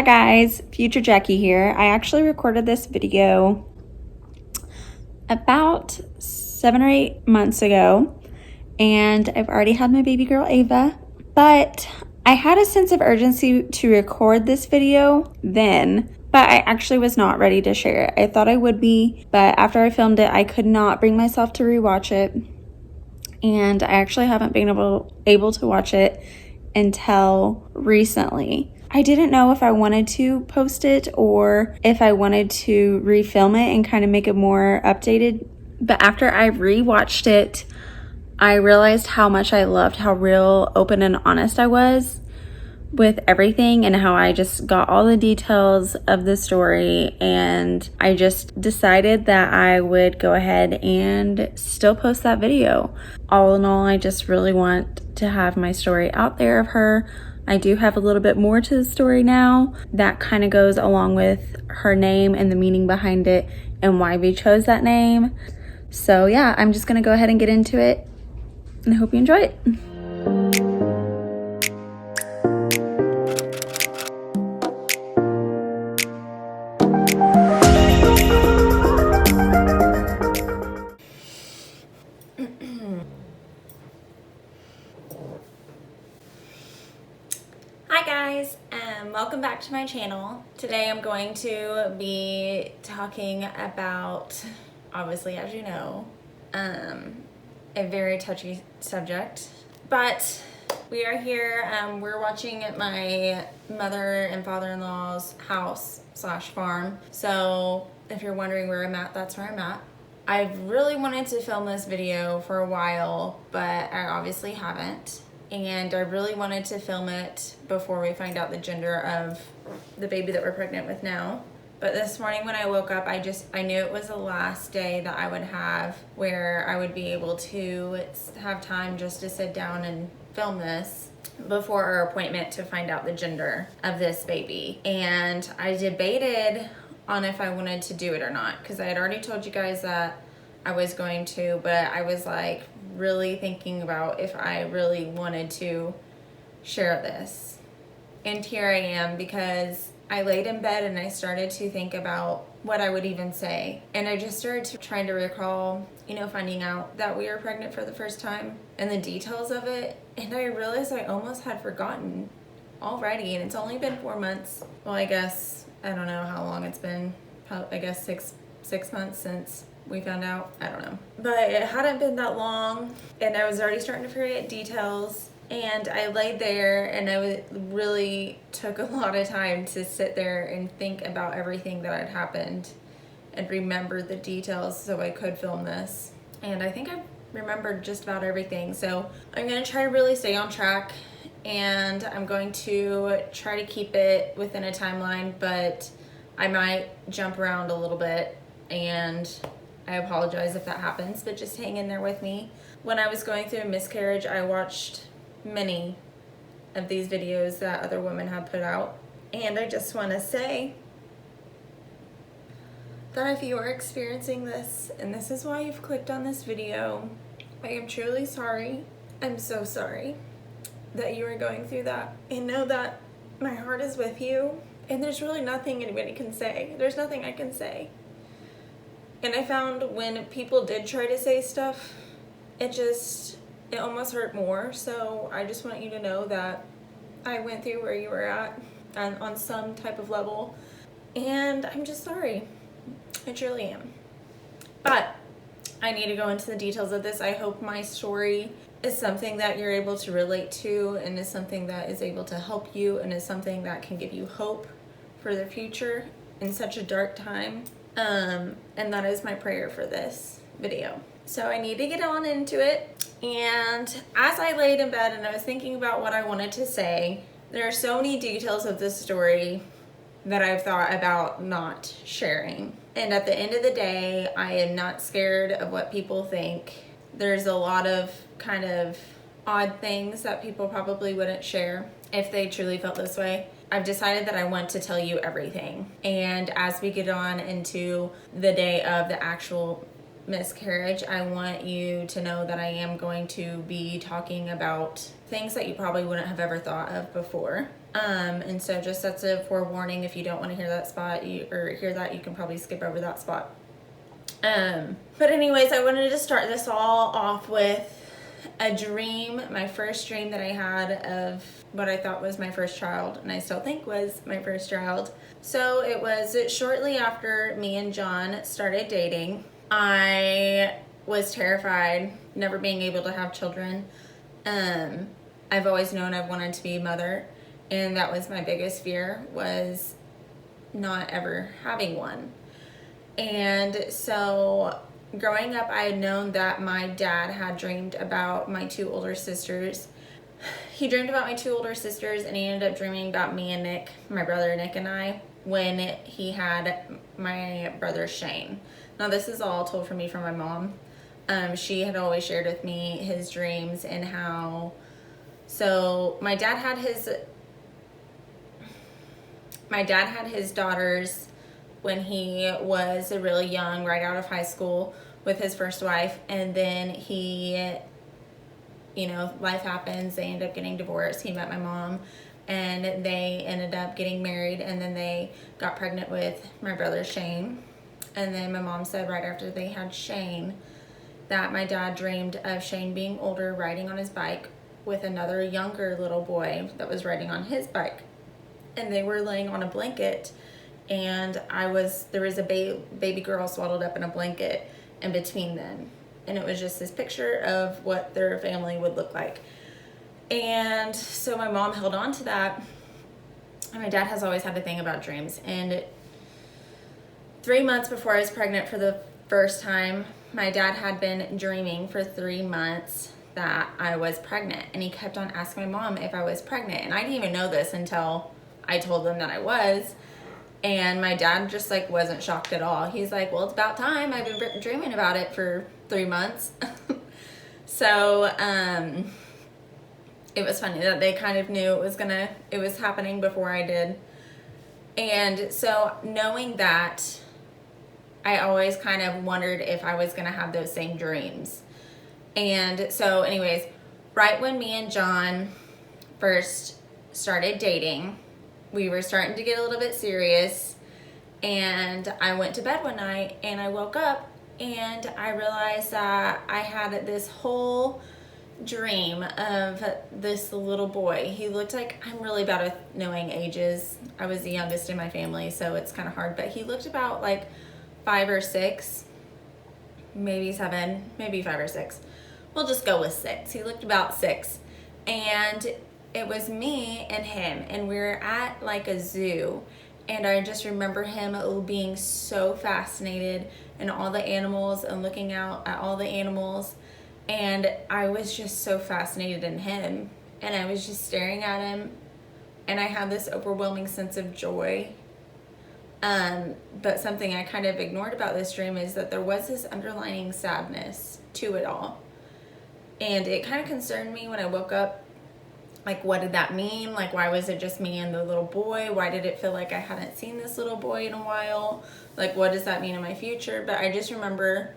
Hi guys, Future Jackie here. I actually recorded this video about 7 or 8 months ago, and I've already had my baby girl Ava, but I had a sense of urgency to record this video then, but I actually was not ready to share it. I thought I would be, but after I filmed it, I could not bring myself to rewatch it, and I actually haven't been able to watch it until recently. I didn't know if I wanted to post it or if I wanted to refilm it and kind of make it more updated. But after I rewatched it, I realized how much I loved how real, open, and honest I was with everything and how I just got all the details of the story, and I just decided that I would go ahead and still post that video. All in all, I just really want to have my story out there of her. I do have a little bit more to the story now that kind of goes along with her name and the meaning behind it and why we chose that name. So yeah, I'm just gonna go ahead and get into it, and I hope you enjoy it. Hi guys, welcome back to my channel. Today I'm going to be talking about, obviously as you know, a very touchy subject, but we are here, we're watching at my mother and father-in-law's house slash farm. So if you're wondering where I'm at, that's where I'm at. I've really wanted to film this video for a while, but I obviously haven't. And I really wanted to film it before we find out the gender of the baby that we're pregnant with now. But this morning when I woke up, I knew it was the last day that I would have where I would be able to have time just to sit down and film this before our appointment to find out the gender of this baby. And I debated on if I wanted to do it or not, because I had already told you guys that I was going to, but I was like really thinking about if I really wanted to share this. And here I am, because I laid in bed and I started to think about what I would even say. And I just started trying to recall, finding out that we were pregnant for the first time and the details of it. And I realized I almost had forgotten already, and it's only been 4 months. Well, I guess, I don't know how long it's been. I guess six months since we found out. I don't know, but it hadn't been that long, and I was already starting to forget details. And I laid there, and I really took a lot of time to sit there and think about everything that had happened and remember the details so I could film this. And I think I remembered just about everything. So I'm gonna try to really stay on track, and I'm going to try to keep it within a timeline, but I might jump around a little bit, and I apologize if that happens, but just hang in there with me. When I was going through a miscarriage, I watched many of these videos that other women have put out, and I just want to say that if you are experiencing this, and this is why you've clicked on this video, I am truly sorry. I'm so sorry that you are going through that, and know that my heart is with you, and there's really nothing anybody can say. There's nothing I can say. And I found when people did try to say stuff, it almost hurt more. So I just want you to know that I went through where you were at on some type of level. And I'm just sorry. I truly am. But I need to go into the details of this. I hope my story is something that you're able to relate to, and is something that is able to help you, and is something that can give you hope for the future in such a dark time. And that is my prayer for this video. So I need to get on into it. And as I laid in bed and I was thinking about what I wanted to say, there are so many details of this story that I've thought about not sharing. And at the end of the day, I am not scared of what people think. There's a lot of kind of odd things that people probably wouldn't share if they truly felt this way. I've decided that I want to tell you everything. And as we get on into the day of the actual miscarriage, I want you to know that I am going to be talking about things that you probably wouldn't have ever thought of before. And so just that's a forewarning. If you don't want to hear that spot, you can probably skip over that spot. But anyways, I wanted to start this all off with a dream, my first dream that I had of what I thought was my first child, and I still think was my first child. So it was shortly after me and John started dating. I was terrified, never being able to have children. I've always known I've wanted to be a mother, and that was my biggest fear, was not ever having one. And so growing up, I had known that my dad had dreamed about my two older sisters. He dreamed about my two older sisters, and he ended up dreaming about me and Nick, my brother Nick and I, when he had my brother Shane. Now this is all told for me from my mom. She had always shared with me his dreams and how, so my dad had his daughters when he was really young, right out of high school, with his first wife, and then he, life happens, they end up getting divorced. He met my mom, and they ended up getting married, and then they got pregnant with my brother Shane. And then my mom said right after they had Shane that my dad dreamed of Shane being older, riding on his bike with another younger little boy that was riding on his bike. And they were laying on a blanket, and there was a baby girl swaddled up in a blanket in between them. And it was just this picture of what their family would look like. And so my mom held on to that. And my dad has always had a thing about dreams. And 3 months before I was pregnant for the first time, my dad had been dreaming for 3 months that I was pregnant. And he kept on asking my mom if I was pregnant. And I didn't even know this until I told them that I was. And my dad just wasn't shocked at all. He's like, well, it's about time. I've been dreaming about it for 3 months. So it was funny that they kind of knew it was happening before I did. And so knowing that, I always kind of wondered if I was gonna have those same dreams. And so anyways, right when me and John first started dating, we were starting to get a little bit serious, and I went to bed one night and I woke up and I realized that I had this whole dream of this little boy. He looked like, I'm really bad at knowing ages. I was the youngest in my family, so it's kind of hard, but he looked about 5 or 6, maybe 7, maybe 5 or 6. We'll just go with 6. He looked about 6. And it was me and him, and we were at a zoo, and I just remember him being so fascinated in all the animals and looking out at all the animals, and I was just so fascinated in him, and I was just staring at him, and I had this overwhelming sense of joy. But something I kind of ignored about this dream is that there was this underlying sadness to it all, and it kind of concerned me when I woke up. What did that mean? Why was it just me and the little boy? Why did it feel like I hadn't seen this little boy in a while? What does that mean in my future? But I just remember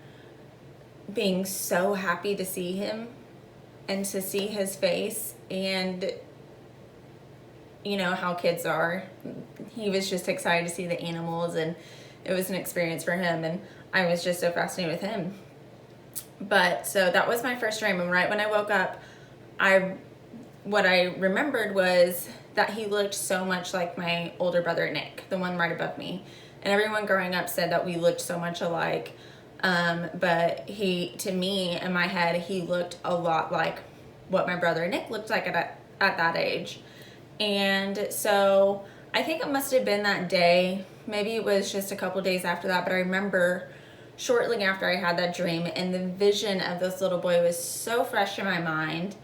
being so happy to see him and to see his face, and how kids are. He was just excited to see the animals, and it was an experience for him, and I was just so fascinated with him. But so that was my first dream, and right when I woke up, what I remembered was that he looked so much like my older brother Nick, the one right above me. And everyone growing up said that we looked so much alike. But to me, in my head, he looked a lot like what my brother Nick looked like at that age. And so I think it must have been that day. Maybe it was just a couple days after that, but I remember shortly after I had that dream, and the vision of this little boy was so fresh in my mind.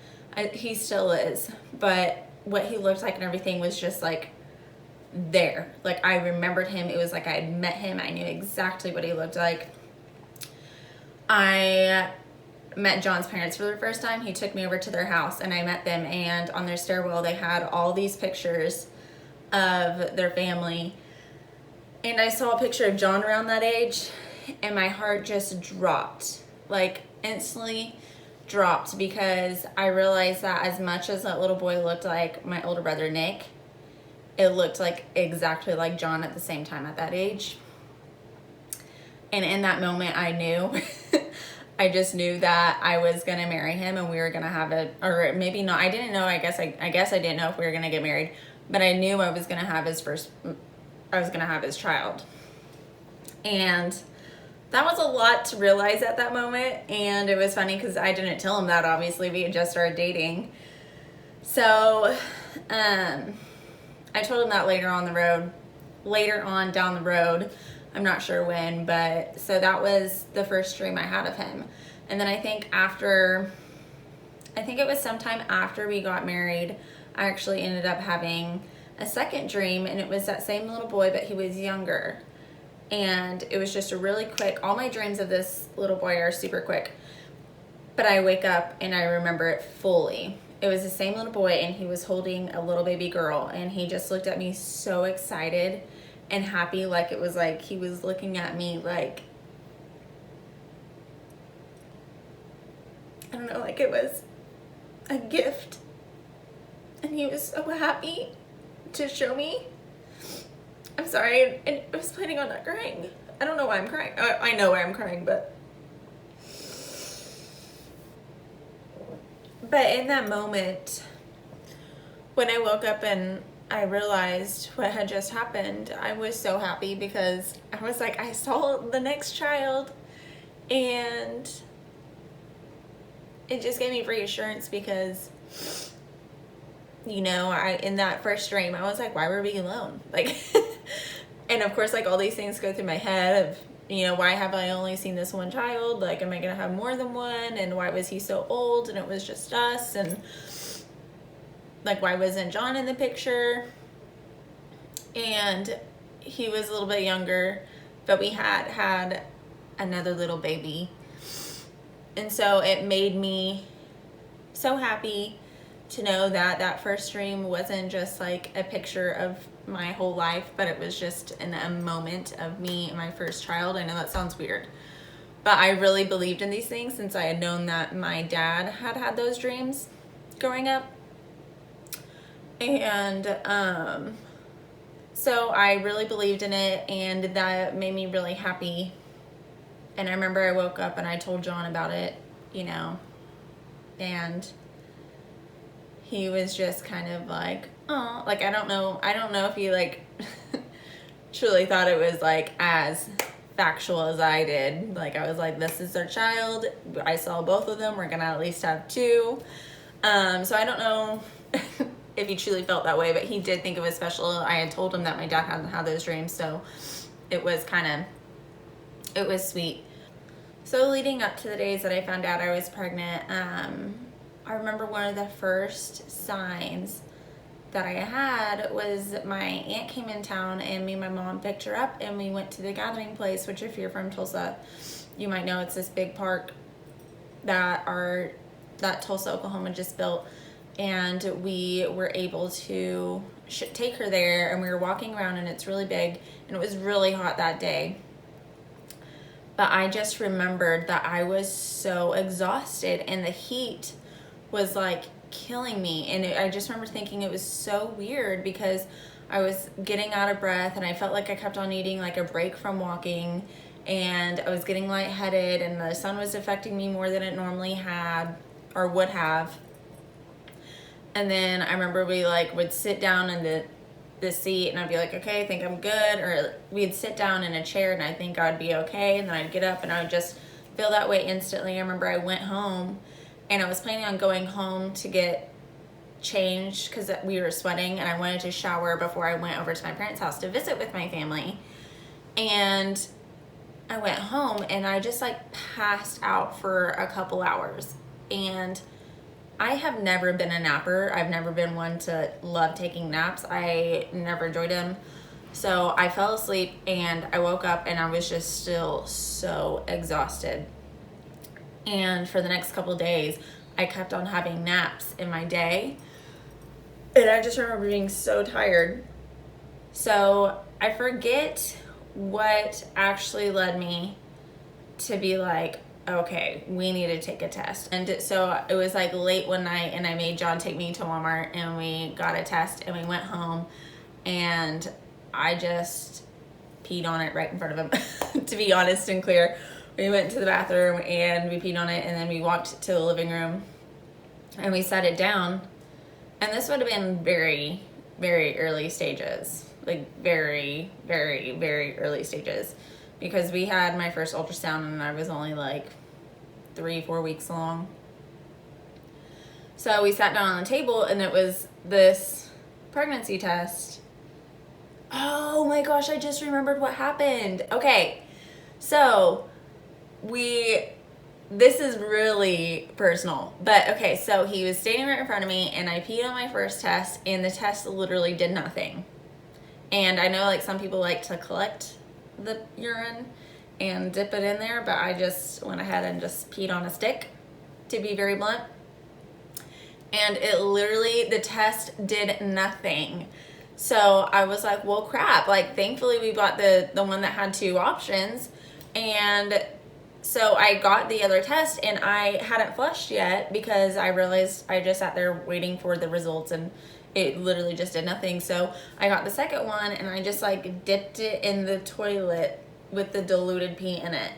He still is, but what he looked like and everything was just there. I remembered him. It was I had met him. I knew exactly what he looked like. I met John's parents for the first time. He took me over to their house, and I met them, and on their stairwell they had all these pictures of their family, and I saw a picture of John around that age, and my heart just dropped, instantly dropped, because I realized that as much as that little boy looked like my older brother Nick, it looked like exactly like John at the same time at that age. And in that moment, I knew, I just knew that I was going to marry him and we were going to have or maybe not. I didn't know. I guess I didn't know if we were going to get married, but I knew I was going to have his child. And that was a lot to realize at that moment. And it was funny because I didn't tell him that, obviously. We had just started dating. So, I told him that later on down the road. I'm not sure when, but so that was the first dream I had of him. And then I think it was sometime after we got married, I actually ended up having a second dream, and it was that same little boy, but he was younger. And it was just a really quick, all my dreams of this little boy are super quick, but I wake up and I remember it fully. It was the same little boy, and he was holding a little baby girl, and he just looked at me so excited and happy, like it was like he was looking at me like, I don't know, like it was a gift. And he was so happy to show me. I'm sorry, and I was planning on not crying. I don't know why I'm crying. I know why I'm crying, but in that moment, when I woke up and I realized what had just happened, I was so happy because I was like, I saw the next child, and it just gave me reassurance because, you know, in that first dream, I was like, why were we alone? Like, and of course, like all these things go through my head of, you know, why have I only seen this one child? Like, am I going to have more than one? And why was he so old and it was just us? And like, why wasn't John in the picture? And he was a little bit younger, but we had another little baby. And so it made me so happy to know that that first dream wasn't just like a picture of my whole life, but it was just in a moment of me and my first child. I know that sounds weird, but I really believed in these things since I had known that my dad had those dreams growing up. And so I really believed in it, and that made me really happy. And I remember I woke up and I told John about it, you know, and he was just kind of like, oh, like, I don't know if he like truly thought it was like as factual as I did. Like, I was like, this is our child. I saw both of them. We're gonna at least have two. So I don't know if he truly felt that way, but he did think it was special. I had told him that my dad hadn't had those dreams, so it was sweet. So leading up to the days that I found out I was pregnant, I remember one of the first signs that I had was my aunt came in town, and me and my mom picked her up, and we went to the gathering place, which if you're from Tulsa, you might know it's this big park that Tulsa, Oklahoma just built. And we were able to take her there, and we were walking around, and it's really big, and it was really hot that day. But I just remembered that I was so exhausted, and the heat was like killing me. And I just remember thinking it was so weird because I was getting out of breath, and I felt like I kept on needing like a break from walking, and I was getting lightheaded, and the sun was affecting me more than it normally had or would have. And then I remember we like would sit down in the seat, and I'd be like, okay, I think I'm good. Or we'd sit down in a chair, and I think I'd be okay. And then I'd get up, and I would just feel that way instantly. I remember I went home, and I was planning on going home to get changed because we were sweating, and I wanted to shower before I went over to my parents' house to visit with my family. And I went home, and I just like passed out for a couple hours. And I have never been a napper. I've never been one to love taking naps. I never enjoyed them. So I fell asleep, and I woke up, and I was just still so exhausted. And for the next couple of days, I kept on having naps in my day. And I just remember being so tired. So I forget what actually led me to be like, okay, we need to take a test. And so it was like late one night, and I made John take me to Walmart, and we got a test, and we went home, and I just peed on it right in front of him. To be honest and clear, we went to the bathroom and we peed on it, and then we walked to the living room and we set it down. And this would have been very, very early stages, like very, very, very early stages, because we had my first ultrasound and I was only like 3-4 weeks along. So we sat down on the table and it was this pregnancy test. Oh my gosh, I just remembered what happened. Okay, so this is really personal, but okay, so he was standing right in front of me and I peed on my first test and the test literally did nothing. And I know like some people like to collect the urine and dip it in there, but I just went ahead and just peed on a stick, to be very blunt. And it literally, the test did nothing. So I was like, well, crap. Like, thankfully we bought the one that had 2 options. And so I got the other test and I hadn't flushed yet because I realized I just sat there waiting for the results and it literally just did nothing. So I got the second one and I just like dipped it in the toilet with the diluted pee in it.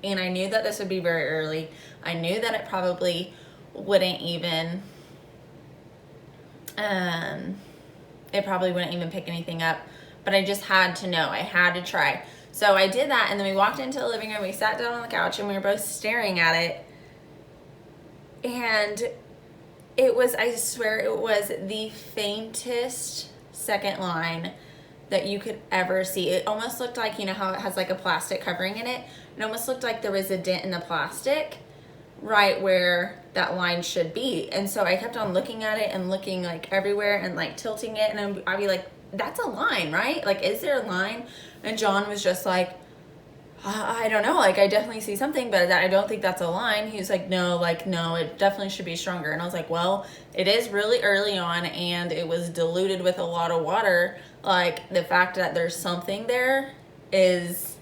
And I knew that this would be very early. I knew that it probably wouldn't even pick anything up, but I just had to know. I had to try. So I did that, and then we walked into the living room, we sat down on the couch, and we were both staring at it. And it was, I swear, it was the faintest second line that you could ever see. It almost looked like, you know how it has like a plastic covering in it? It almost looked like there was a dent in the plastic right where that line should be. And so I kept on looking at it and looking like everywhere and like tilting it, and I'd be like, that's a line, right? Like, is there a line? And John was just like, I don't know, like I definitely see something, but I don't think that's a line. He was like, no, it definitely should be stronger. And I was like, well, it is really early on and it was diluted with a lot of water. Like, the fact that there's something there is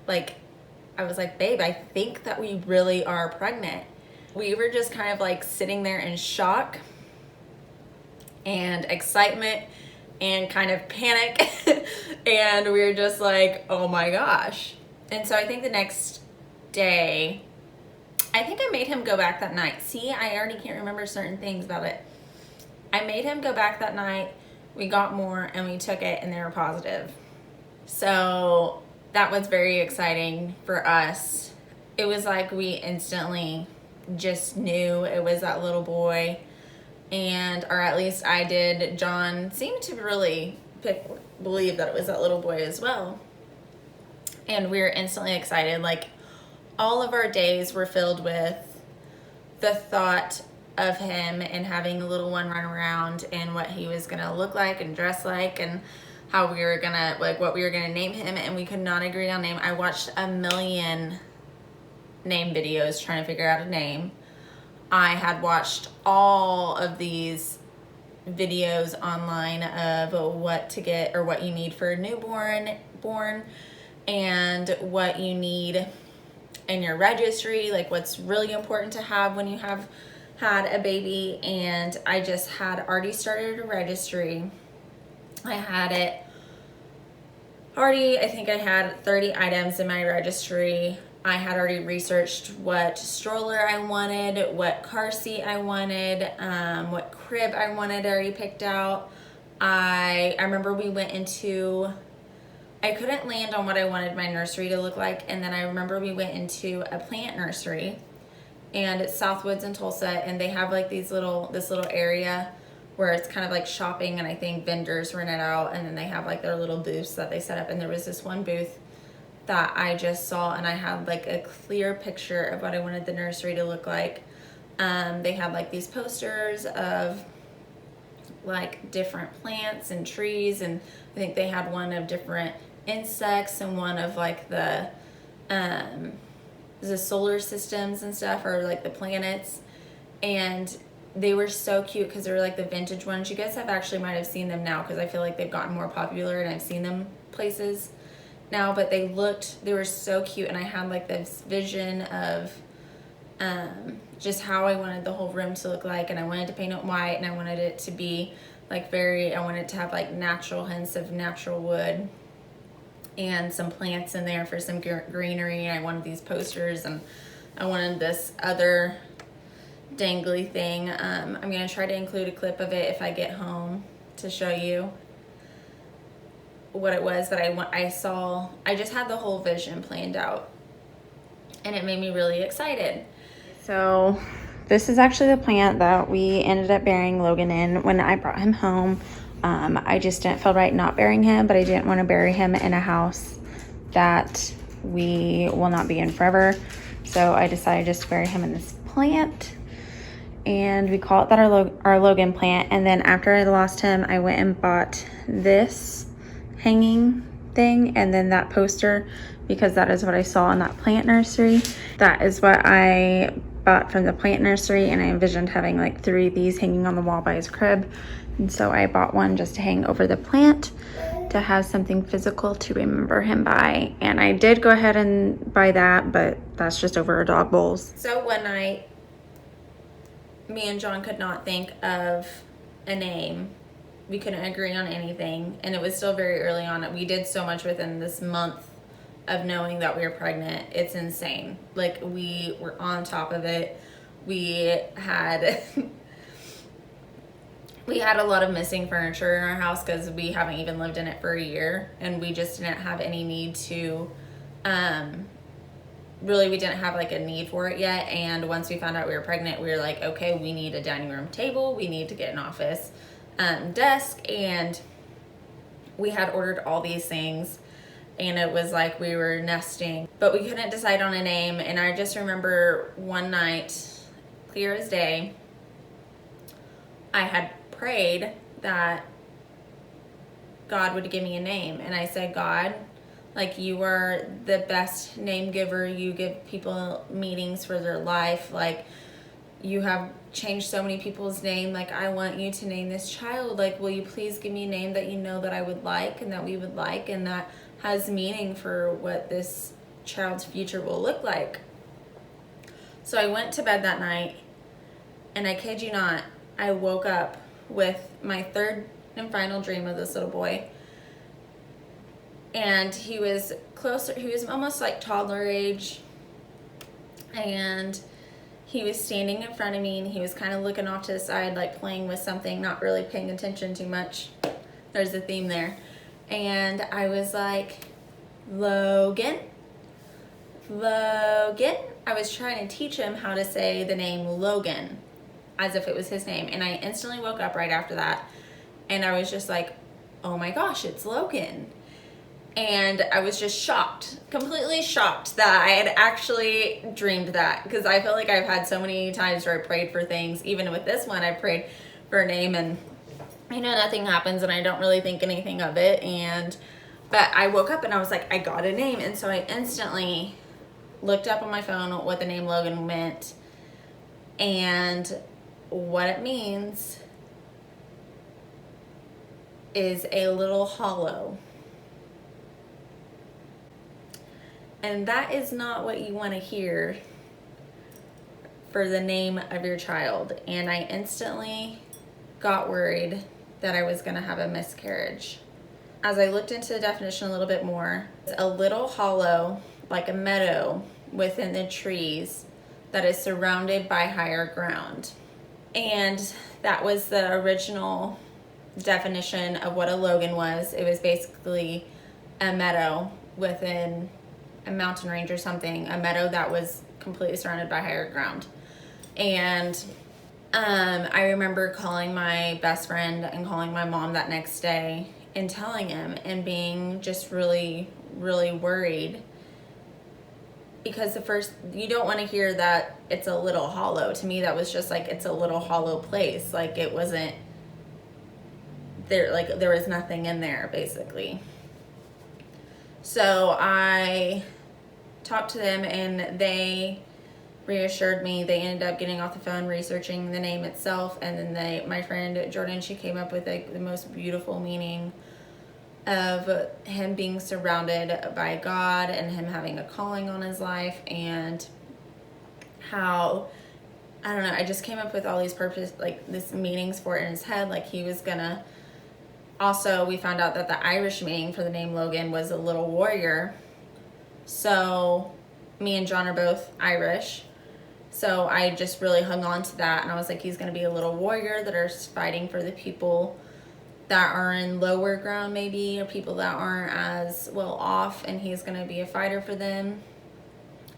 like, I was like, babe, I think that we really are pregnant. We were just kind of like sitting there in shock and excitement and kind of panic. And we were just like, oh my gosh. And so I think the next day, I think I made him go back that night. See, I already can't remember certain things about it. I made him go back that night. We got more and we took it and they were positive. So that was very exciting for us. It was like we instantly just knew it was that little boy, or at least I did. John seemed to really believe that it was that little boy as well. And we were instantly excited. Like, all of our days were filled with the thought of him and having a little one run around and what he was gonna look like and dress like and how we were gonna, like, what we were gonna name him, and we could not agree on name. I watched a million name videos trying to figure out a name. I had watched all of these videos online of what to get or what you need for a newborn and what you need in your registry, like what's really important to have when you have had a baby. And I just had already started a registry. I had it already, I think I had 30 items in my registry. I had already researched what stroller I wanted, what car seat I wanted, what crib I wanted already picked out. I remember we went into, I couldn't land on what I wanted my nursery to look like, and then I remember we went into a plant nursery, and it's Southwoods in Tulsa, and they have like this little area where it's kind of like shopping, and I think vendors rent it out, and then they have like their little booths that they set up. And there was this one booth that I just saw, and I had like a clear picture of what I wanted the nursery to look like. They had like these posters of like different plants and trees, and I think they had one of different insects and one of like the solar systems and stuff, or like the planets. And they were so cute because they were like the vintage ones. You guys have actually might have seen them now because I feel like they've gotten more popular and I've seen them places now, but they were so cute. And I had like this vision of just how I wanted the whole room to look like, and I wanted to paint it white, and I wanted it to be like I wanted to have like natural hints of natural wood and some plants in there for some greenery. I wanted these posters, and I wanted this other dangly thing. I'm gonna try to include a clip of it if I get home to show you what it was that I saw. I just had the whole vision planned out, and it made me really excited. So this is actually the plant that we ended up burying Logan in when I brought him home. I just didn't feel right not burying him, but I didn't want to bury him in a house that we will not be in forever. So I decided just to bury him in this plant, and we call it that our Logan plant. And then after I lost him, I went and bought this hanging thing and then that poster, because that is what I saw in that plant nursery. That is what I bought from the plant nursery, and I envisioned having like 3 of these hanging on the wall by his crib. And so I bought one just to hang over the plant to have something physical to remember him by. And I did go ahead and buy that, but that's just over our dog bowls. So one night, me and John could not think of a name. We couldn't agree on anything, and it was still very early on. We did so much within this month of knowing that we were pregnant. It's insane. Like, we were on top of it. We had we had a lot of missing furniture in our house because we haven't even lived in it for a year, and we just didn't have any need to, really, we didn't have like a need for it yet. And once we found out we were pregnant, we were like, okay, we need a dining room table, we need to get an office desk, and we had ordered all these things, and it was like we were nesting, but we couldn't decide on a name. And I just remember one night, clear as day, I had prayed that God would give me a name. And I said, God, like, you are the best name giver. You give people meanings for their life. Like, you have changed so many people's name. Like, I want you to name this child. Like, will you please give me a name that you know that I would like and that we would like, and that has meaning for what this child's future will look like. So I went to bed that night, and I kid you not, I woke up with my third and final dream of this little boy. And he was almost like toddler age, and he was standing in front of me, and he was kind of looking off to the side, like playing with something, not really paying attention too much. There's a theme there. And I was like, Logan, Logan. I was trying to teach him how to say the name Logan as if it was his name. And I instantly woke up right after that, and I was just like, oh my gosh, it's Logan. And I was just shocked, completely shocked that I had actually dreamed that, because I feel like I've had so many times where I prayed for things. Even with this one, I prayed for a name, and nothing happens, and I don't really think anything of it. But I woke up and I was like, I got a name. And so I instantly looked up on my phone what the name Logan meant, and what it means is a little hollow. And that is not what you want to hear for the name of your child. And I instantly got worried that I was going to have a miscarriage. As I looked into the definition a little bit more, it's a little hollow, like a meadow within the trees that is surrounded by higher ground. And that was the original definition of what a Logan was. It was basically a meadow within a mountain range or something, a meadow that was completely surrounded by higher ground. And I remember calling my best friend and calling my mom that next day and telling him, and being just really, really worried, because you don't want to hear that it's a little hollow. To me, that was just like, it's a little hollow place. Like, it wasn't there, like there was nothing in there, basically. So I talked to them, and they reassured me. They ended up getting off the phone, researching the name itself, and then my friend Jordan, she came up with like the most beautiful meaning of him being surrounded by God and him having a calling on his life, and how I don't know, I just came up with all these this meanings for it in his head. Like he was gonna, also we found out that the Irish meaning for the name Logan was a little warrior. So me and John are both Irish. So I just really hung on to that, and I was like, he's gonna be a little warrior that are fighting for the people that are in lower ground maybe, or people that aren't as well off, and he's gonna be a fighter for them.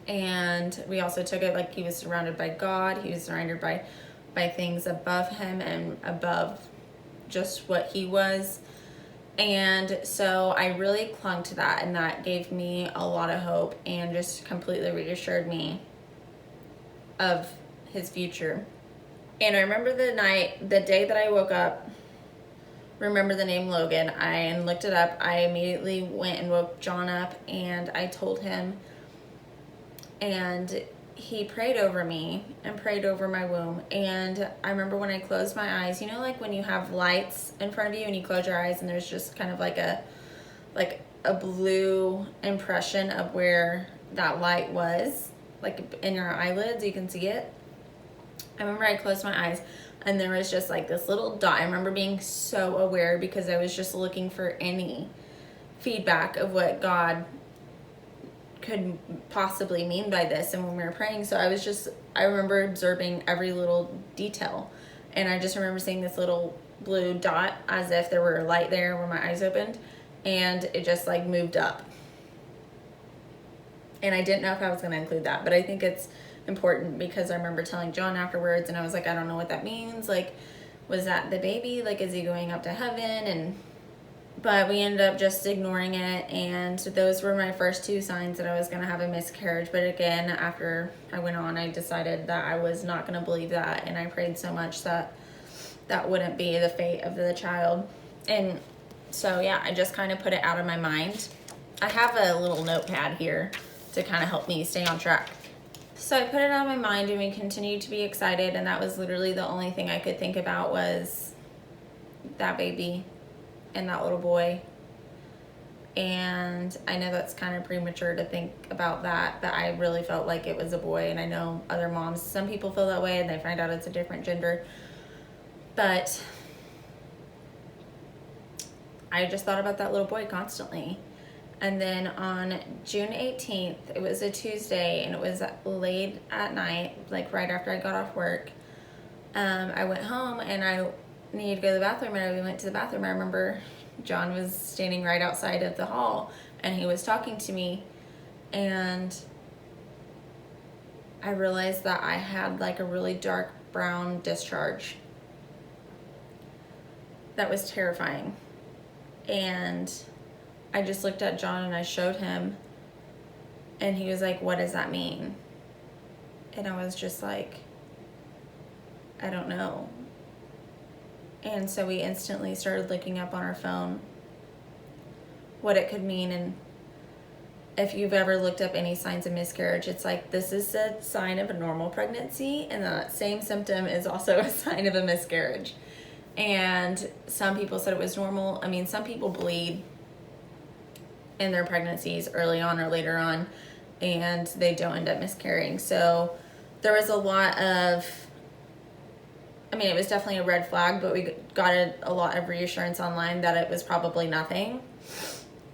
And we also took it like he was surrounded by God. He was surrounded by things above him and above just what he was. And so I really clung to that, and that gave me a lot of hope and just completely reassured me of his future. And I remember the day that I woke up, remember the name Logan, I looked it up. I immediately went and woke John up, and I told him, and he prayed over me and prayed over my womb. And I remember when I closed my eyes, you know, like when you have lights in front of you and you close your eyes and there's just kind of like a blue impression of where that light was, like in your eyelids, you can see it. I remember I closed my eyes and there was just like this little dot. I remember being so aware because I was just looking for any feedback of what God could possibly mean by this, and when we were praying. So I remember observing every little detail, and I just remember seeing this little blue dot as if there were a light there where my eyes opened, and it just like moved up. And I didn't know if I was going to include that, but I think it's important because I remember telling John afterwards, and I was like, I don't know what that means. Like, was that the baby? Like, is he going up to heaven? But we ended up just ignoring it, and those were my first two signs that I was going to have a miscarriage. But again, after I went on, I decided that I was not going to believe that, and I prayed so much that that wouldn't be the fate of the child. And so, yeah, I just kind of put it out of my mind. I have a little notepad here to kind of help me stay on track. So I put it out of my mind, and we continued to be excited, and that was literally the only thing I could think about was that baby and that little boy. And I know that's kind of premature to think about that, but I really felt like it was a boy. And I know other moms, some people feel that way and they find out it's a different gender, but I just thought about that little boy constantly. And then on June 18th, it was a Tuesday, and it was late at night, like right after I got off work. I went home and I needed to go to the bathroom, and we went to the bathroom. I remember John was standing right outside of the hall, and he was talking to me, and I realized that I had like a really dark brown discharge. That was terrifying. And I just looked at John and I showed him, and he was like, what does that mean? And I was just like, I don't know. And so we instantly started looking up on our phone what it could mean. And if you've ever looked up any signs of miscarriage, it's like, this is a sign of a normal pregnancy, and that same symptom is also a sign of a miscarriage. And some people said it was normal. I mean, some people bleed in their pregnancies early on or later on, and they don't end up miscarrying. So there was a lot of, I mean, it was definitely a red flag, but we got a lot of reassurance online that it was probably nothing.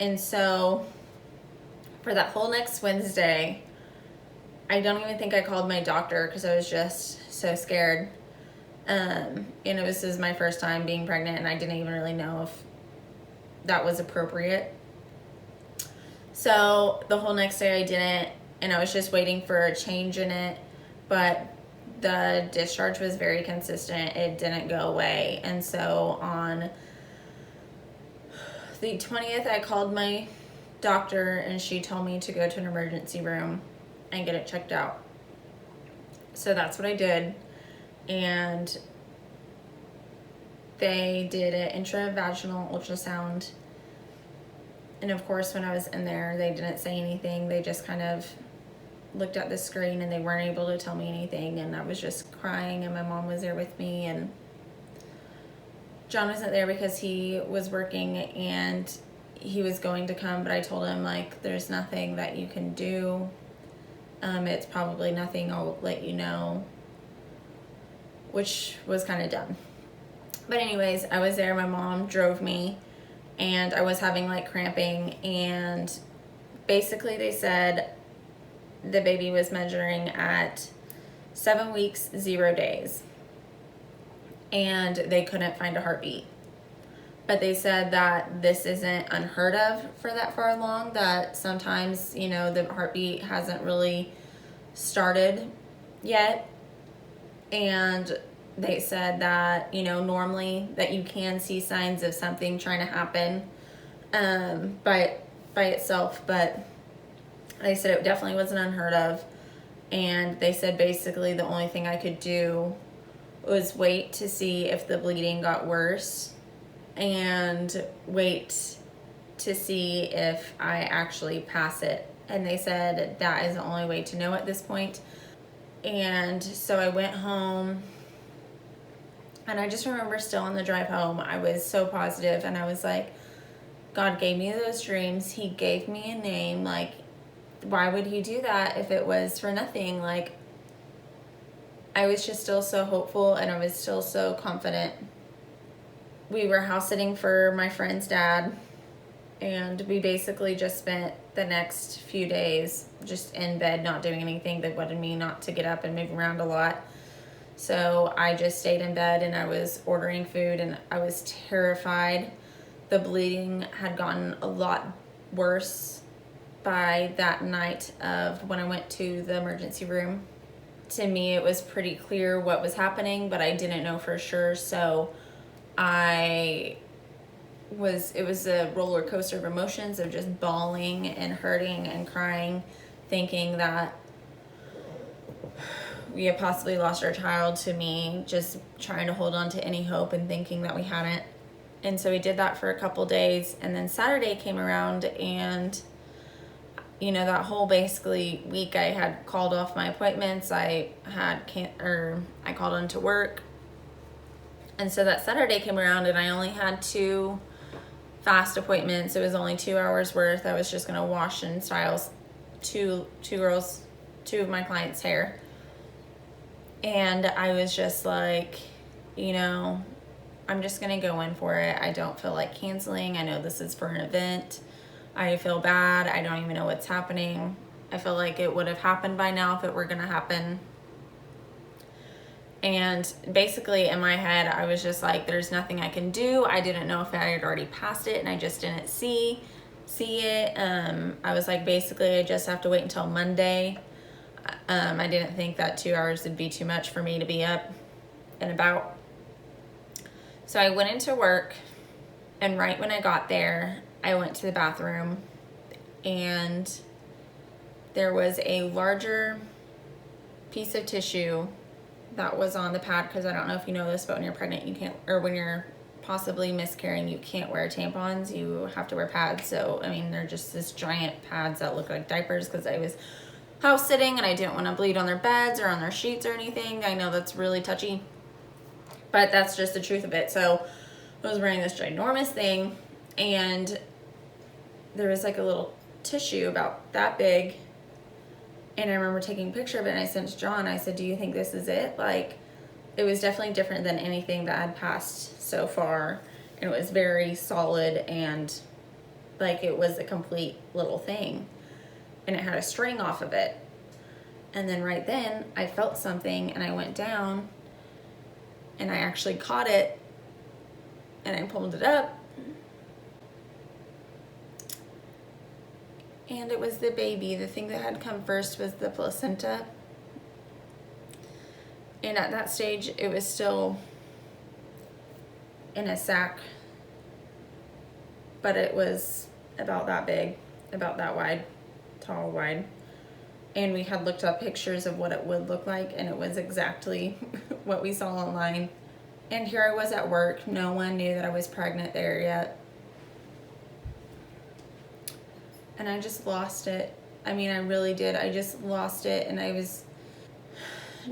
And so for that whole next Wednesday, I don't even think I called my doctor because I was just so scared. And this is my first time being pregnant, and I didn't even really know if that was appropriate. So the whole next day I didn't, and I was just waiting for a change in it, but the discharge was very consistent. It didn't go away. And so on the 20th, I called my doctor, and she told me to go to an emergency room and get it checked out. So that's what I did. And they did an intravaginal ultrasound. And of course, when I was in there, they didn't say anything. They just kind of looked at the screen, and they weren't able to tell me anything. And I was just crying, and my mom was there with me, and John wasn't there because he was working and he was going to come, but I told him, like, there's nothing that you can do. It's probably nothing. I'll let you know. which was kind of dumb. But anyways, I was there, my mom drove me, and I was having like cramping, and basically they said the baby was measuring at 7 weeks, 0 days, and they couldn't find a heartbeat. But they said that this isn't unheard of for that far along, that sometimes, you know, the heartbeat hasn't really started yet. And they said that, you know, normally that you can see signs of something trying to happen by itself, but they said it definitely wasn't unheard of. And they said basically the only thing I could do was wait to see if the bleeding got worse and wait to see if I actually pass it. And they said that is the only way to know at this point. And so I went home, and I just remember still on the drive home, I was so positive, and I was like, God gave me those dreams. He gave me a name. Like, why would he do that if it was for nothing? Like, I was just still so hopeful, and I was still so confident. We were house sitting for my friend's dad, and we basically just spent the next few days just in bed, not doing anything. They wanted me not to get up and move around a lot. So I just stayed in bed, and I was ordering food, and I was terrified. The bleeding had gotten a lot worse by that night of when I went to the emergency room. To me, it was pretty clear what was happening, but I didn't know for sure. So it was a roller coaster of emotions of just bawling and hurting and crying, thinking that we had possibly lost our child, to me just trying to hold on to any hope and thinking that we hadn't. And so we did that for a couple days, and then Saturday came around, and you know, that whole basically week I had called off my appointments. I called into work. And so that Saturday came around, and I only had 2 fast appointments. It was only 2 hours worth. I was just going to wash and style two of my clients' hair. And I was just like, you know, I'm just going to go in for it. I don't feel like canceling. I know this is for an event. I feel bad. I don't even know what's happening. I feel like it would have happened by now if it were going to happen. And basically in my head, I was just like, there's nothing I can do. I didn't know if I had already passed it, and I just didn't see it. I was like, basically I just have to wait until Monday. I didn't think that 2 hours would be too much for me to be up and about. So I went into work, and right when I got there, I went to the bathroom, and there was a larger piece of tissue that was on the pad, because I don't know if you know this, but when you're pregnant, you can't, or when you're possibly miscarrying, you can't wear tampons. You have to wear pads. So, I mean, they're just this giant pads that look like diapers, because I was house sitting and I didn't want to bleed on their beds or on their sheets or anything. I know that's really touchy, but that's just the truth of it. So I was wearing this ginormous thing, and there was like a little tissue about that big. And I remember taking a picture of it, and I sent to John. I said, do you think this is it? Like, it was definitely different than anything that I'd passed so far. And it was very solid, and like it was a complete little thing. And it had a string off of it. And then right then I felt something, and I went down, and I actually caught it, and I pulled it up. And it was the baby. The thing that had come first was the placenta. And at that stage, it was still in a sack, but it was about that big, about that wide, tall, wide. And we had looked up pictures of what it would look like, and it was exactly what we saw online. And here I was at work. No one knew that I was pregnant there yet. And I just lost it. I mean, I really did. I just lost it, and I was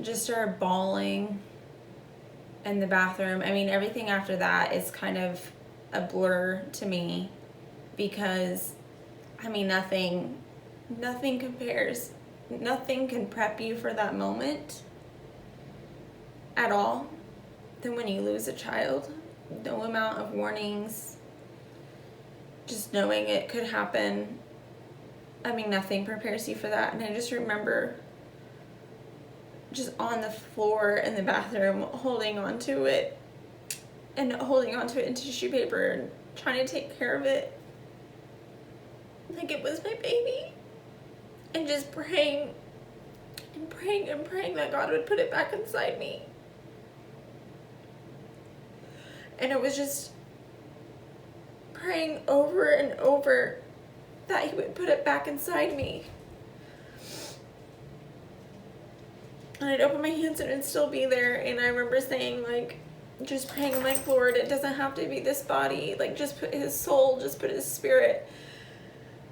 just started bawling in the bathroom. I mean, everything after that is kind of a blur to me, because, I mean, nothing compares. Nothing can prep you for that moment. at all than when you lose a child. No amount of warnings, just knowing it could happen. I mean, nothing prepares you for that. And I just remember just on the floor in the bathroom holding on to it in tissue paper and trying to take care of it like it was my baby, and just praying and praying and praying that God would put it back inside me. And it was just praying over and over that he would put it back inside me. And I'd open my hands and it'd still be there. And I remember saying, like, just praying, like, Lord, it doesn't have to be this body. Like, just put his soul, just put his spirit.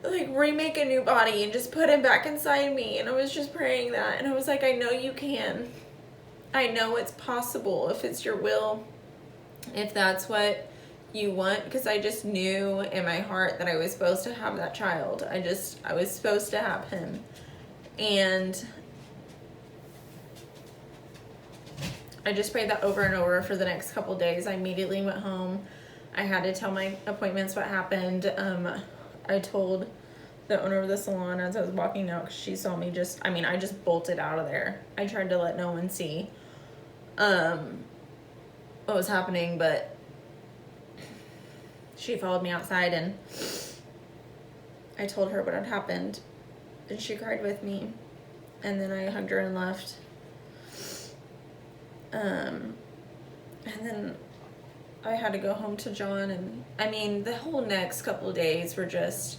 Like, remake a new body and just put him back inside me. And I was just praying that. And I was like, I know you can. I know it's possible if it's your will. If that's what you want, because I just knew in my heart that I was supposed to have that child. I was supposed to have him. And I just prayed that over and over for the next couple days. I immediately went home. I had to tell my appointments what happened. I told the owner of the salon as I was walking out, because she saw me I just bolted out of there. I tried to let no one see what was happening, but she followed me outside and I told her what had happened, and she cried with me, and then I hugged her and left. And then I had to go home to John, and I mean, the whole next couple of days were just,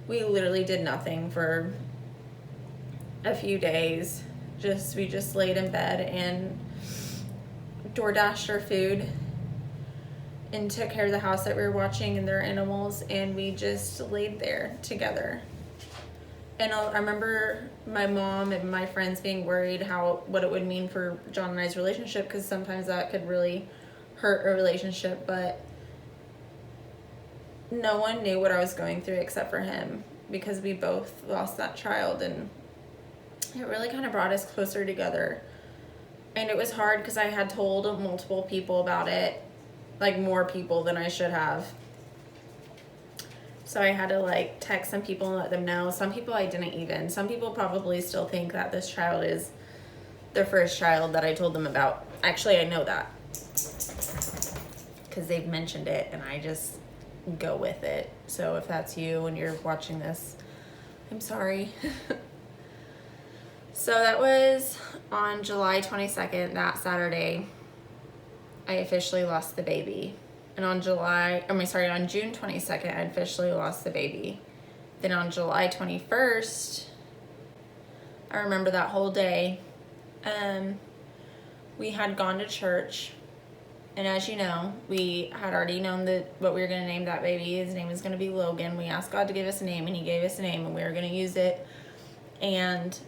we literally did nothing for a few days. We just laid in bed and DoorDashed our food and took care of the house that we were watching and their animals, and we just laid there together. And I remember my mom and my friends being worried what it would mean for John and I's relationship, because sometimes that could really hurt a relationship, but no one knew what I was going through except for him, because we both lost that child, and it really kind of brought us closer together. And it was hard because I had told multiple people about it, like more people than I should have. So I had to like text some people and let them know. Some people I didn't even. Some people probably still think that this child is their first child that I told them about. Actually, I know that because they've mentioned it, and I just go with it. So if that's you and you're watching this, I'm sorry. So that was on July 22nd, that Saturday, I officially lost the baby. And on June 22nd, I officially lost the baby. Then on July 21st, I remember that whole day, we had gone to church. And as you know, we had already known what we were going to name that baby. His name was going to be Logan. We asked God to give us a name, and he gave us a name, and we were going to use it. And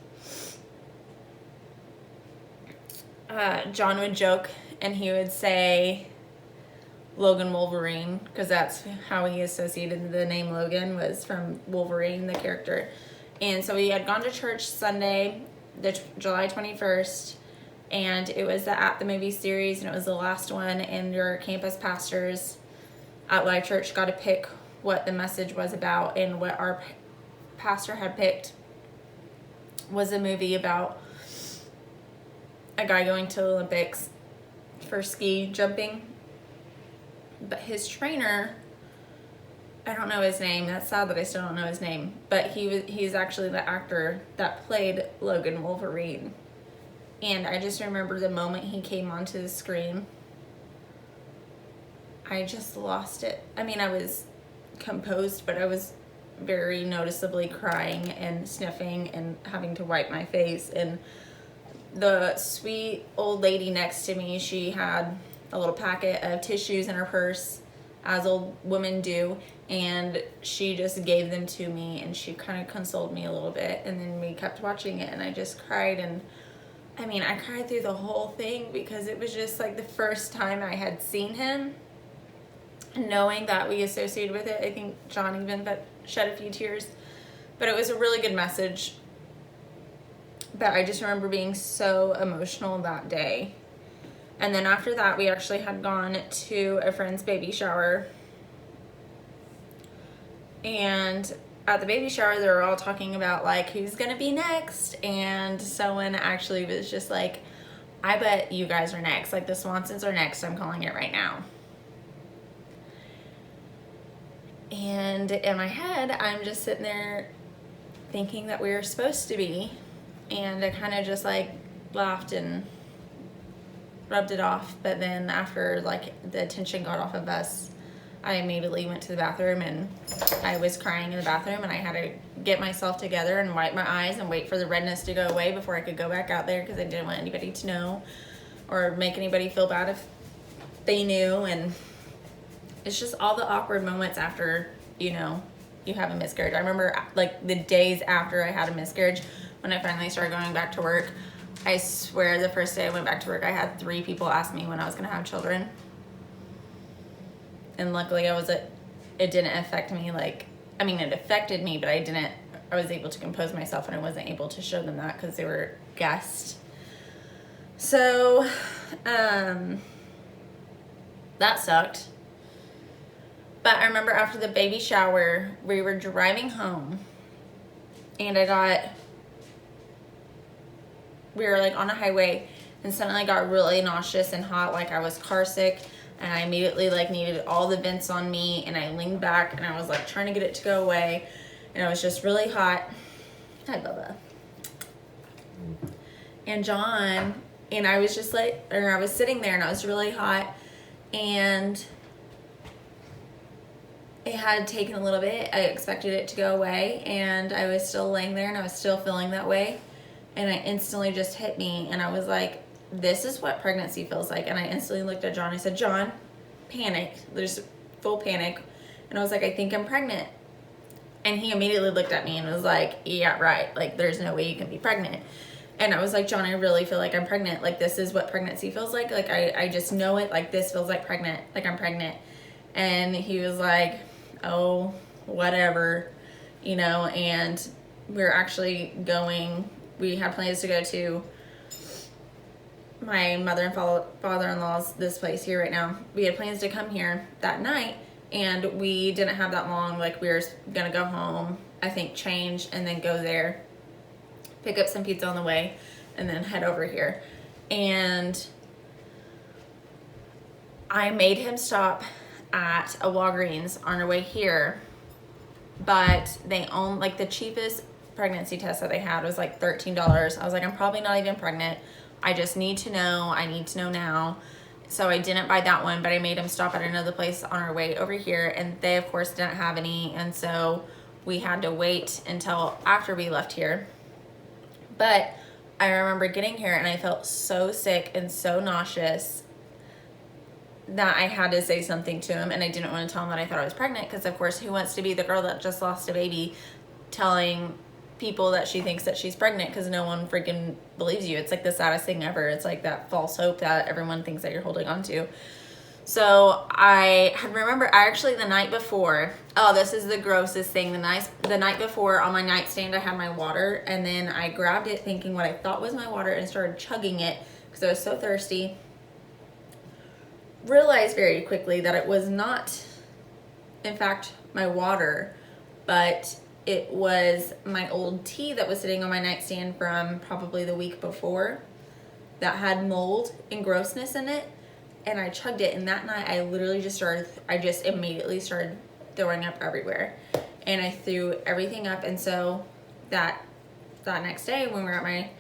John would joke, and he would say Logan Wolverine, because that's how he associated the name Logan, was from Wolverine, the character. And so we had gone to church Sunday, July 21st, and it was the At the Movie series, and it was the last one, and your campus pastors at Life Church got to pick what the message was about, and what our pastor had picked was a movie about a guy going to the Olympics for ski jumping, but his trainer, I don't know his name. That's sad that I still don't know his name, but he's actually the actor that played Logan Wolverine. And I just remember the moment he came onto the screen, I just lost it. I mean, I was composed, but I was very noticeably crying and sniffing and having to wipe my face. And the sweet old lady next to me, she had a little packet of tissues in her purse, as old women do, and she just gave them to me, and she kind of consoled me a little bit, and then we kept watching it, and I just cried. And I mean, I cried through the whole thing, because it was just like the first time I had seen him, knowing that we associated with it. I think John even shed a few tears, but it was a really good message. But I just remember being so emotional that day. And then after that, we actually had gone to a friend's baby shower. And at the baby shower, they were all talking about like who's gonna be next. And someone actually was just like, I bet you guys are next. Like the Swansons are next. I'm calling it right now. And in my head, I'm just sitting there thinking that we were supposed to be. And I kind of just like laughed and rubbed it off. But then after like the attention got off of us, I immediately went to the bathroom and I was crying in the bathroom, and I had to get myself together and wipe my eyes and wait for the redness to go away before I could go back out there, because I didn't want anybody to know or make anybody feel bad if they knew. And it's just all the awkward moments after, you know, you have a miscarriage. I remember like the days after I had a miscarriage, when I finally started going back to work, I swear the first day I went back to work, I had 3 people ask me when I was gonna have children. And luckily it didn't affect me. Like, I mean, it affected me, but I was able to compose myself, and I wasn't able to show them that because they were guests. So, that sucked. But I remember after the baby shower, we were driving home, and we were like on a highway, and suddenly I got really nauseous and hot, like I was car sick. And I immediately like needed all the vents on me, and I leaned back and I was like trying to get it to go away, and I was just really hot. Hi, Bubba. And John, and I was just like, or I was sitting there and I was really hot, and it had taken a little bit. I expected it to go away, and I was still laying there and I was still feeling that way. And it instantly just hit me, and I was like, this is what pregnancy feels like. And I instantly looked at John. I said, John, panic. There's full panic. And I was like, I think I'm pregnant. And he immediately looked at me and was like, yeah, right. Like, there's no way you can be pregnant. And I was like, John, I really feel like I'm pregnant. Like, this is what pregnancy feels like. Like, I just know it. Like, this feels like pregnant. Like, I'm pregnant. And he was like, oh, whatever, you know. And we had plans to go to my mother and father-in-law's, this place here right now. We had plans to come here that night, and we didn't have that long. Like, we were gonna go home, I think change, and then go there, pick up some pizza on the way, and then head over here. And I made him stop at a Walgreens on our way here, but they own like the cheapest pregnancy test that they had was like $13. I was like, I'm probably not even pregnant. I just need to know. I need to know now. So I didn't buy that one, but I made him stop at another place on our way over here, and they of course didn't have any, and so we had to wait until after we left here. But I remember getting here and I felt so sick and so nauseous that I had to say something to him, and I didn't want to tell him that I thought I was pregnant, because of course who wants to be the girl that just lost a baby telling people that she thinks that she's pregnant, because no one freaking believes you. It's like the saddest thing ever. It's like that false hope that everyone thinks that you're holding on to. So I actually the night before, oh, this is the grossest thing. The night before on my nightstand, I had my water, and then I grabbed it thinking what I thought was my water and started chugging it because I was so thirsty. Realized very quickly that it was not, in fact, my water, but it was my old tea that was sitting on my nightstand from probably the week before that had mold and grossness in it. And I chugged it, and that night I just immediately started throwing up everywhere. And I threw everything up, and so that next day when we were at my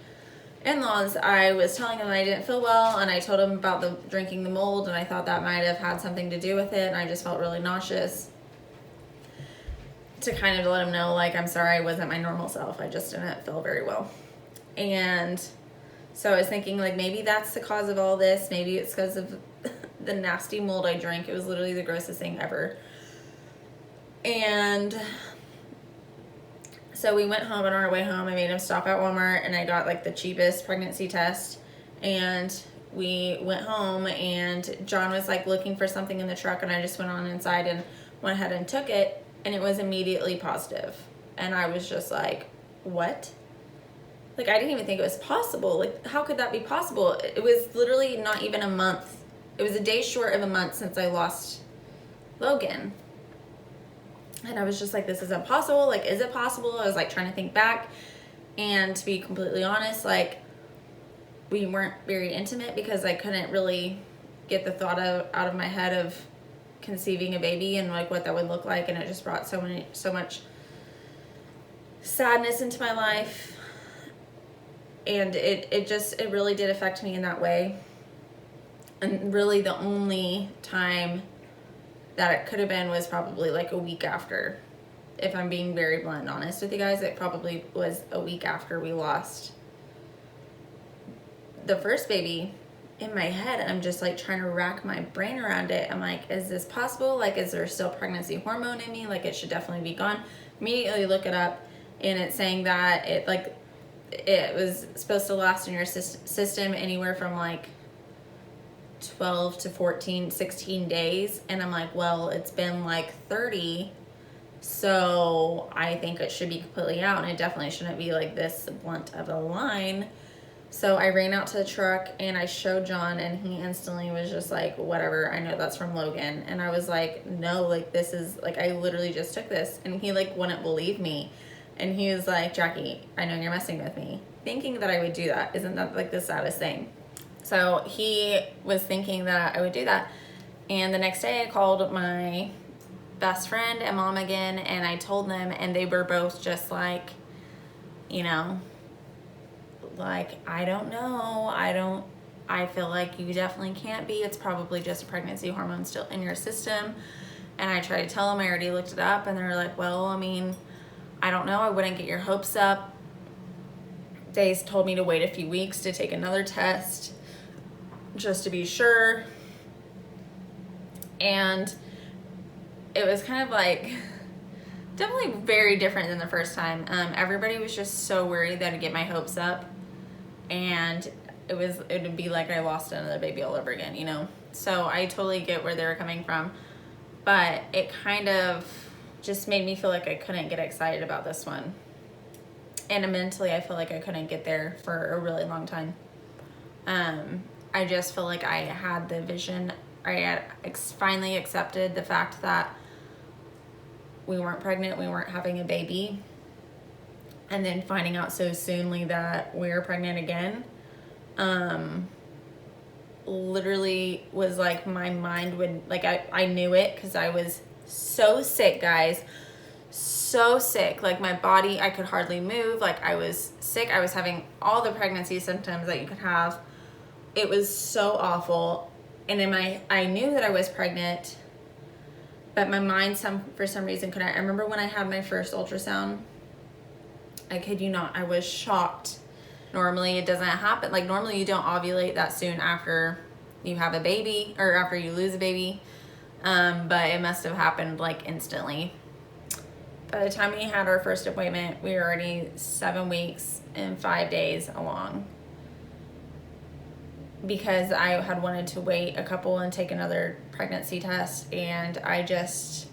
in-laws, I was telling them I didn't feel well, and I told them about drinking the mold, and I thought that might have had something to do with it, and I just felt really nauseous, to kind of let them know, like, I'm sorry, I wasn't my normal self. I just didn't feel very well. And so I was thinking, like, maybe that's the cause of all this. Maybe it's because of the nasty mold I drank. It was literally the grossest thing ever. And so we went home, and on our way home, I made him stop at Walmart, and I got, like, the cheapest pregnancy test. And we went home, and John was, like, looking for something in the truck, and I just went on inside and went ahead and took it. And it was immediately positive. And I was just like, what? Like, I didn't even think it was possible. Like, how could that be possible? It was literally not even a month. It was a day short of a month since I lost Logan. And I was just like, this isn't possible. Like, is it possible? I was like trying to think back. And to be completely honest, like, we weren't very intimate because I couldn't really get the thought out of my head of conceiving a baby and like what that would look like. And it just brought so much sadness into my life. And it really did affect me in that way. And really the only time that it could have been was probably like a week after. If I'm being very blunt and honest with you guys, it probably was a week after we lost the first baby. In my head, I'm just like trying to rack my brain around it. I'm like, is this possible? Like, is there still pregnancy hormone in me? Like, it should definitely be gone. Immediately look it up, and it's saying that it was supposed to last in your system anywhere from like 12 to 14, 16 days. And I'm like, well, it's been like 30. So I think it should be completely out, and it definitely shouldn't be like this blunt of a line. So I ran out to the truck and I showed John, and he instantly was just like, whatever, I know that's from Logan. And I was like, no, like, this is like, I literally just took this. And he like wouldn't believe me. And he was like, Jackie, I know you're messing with me. Thinking that I would do that. Isn't that like the saddest thing? So he was thinking that I would do that. And the next day I called my best friend and mom again, and I told them, and they were both just like, you know, like, I don't know. I feel like you definitely can't be. It's probably just a pregnancy hormone still in your system. And I tried to tell them I already looked it up, and they were like, well, I mean, I don't know. I wouldn't get your hopes up. They told me to wait a few weeks to take another test just to be sure. And it was kind of like definitely very different than the first time. Everybody was just so worried that I'd get my hopes up, and it would be like I lost another baby all over again, you know? So I totally get where they were coming from, but it kind of just made me feel like I couldn't get excited about this one. And mentally, I feel like I couldn't get there for a really long time. I just feel like I had the vision. I had finally accepted the fact that we weren't pregnant, we weren't having a baby. And then finding out so soonly that we were pregnant again, literally was like my mind would, like I knew it because I was so sick, guys. So sick. Like my body, I could hardly move. Like I was sick. I was having all the pregnancy symptoms that you could have. It was so awful. And I knew that I was pregnant, but my mind for some reason couldn't. I remember when I had my first ultrasound, I kid you not, I was shocked. Normally it doesn't happen. Like normally you don't ovulate that soon after you have a baby or after you lose a baby. But it must have happened like instantly. By the time we had our first appointment, we were already 7 weeks and 5 days along, because I had wanted to wait a couple and take another pregnancy test, and I just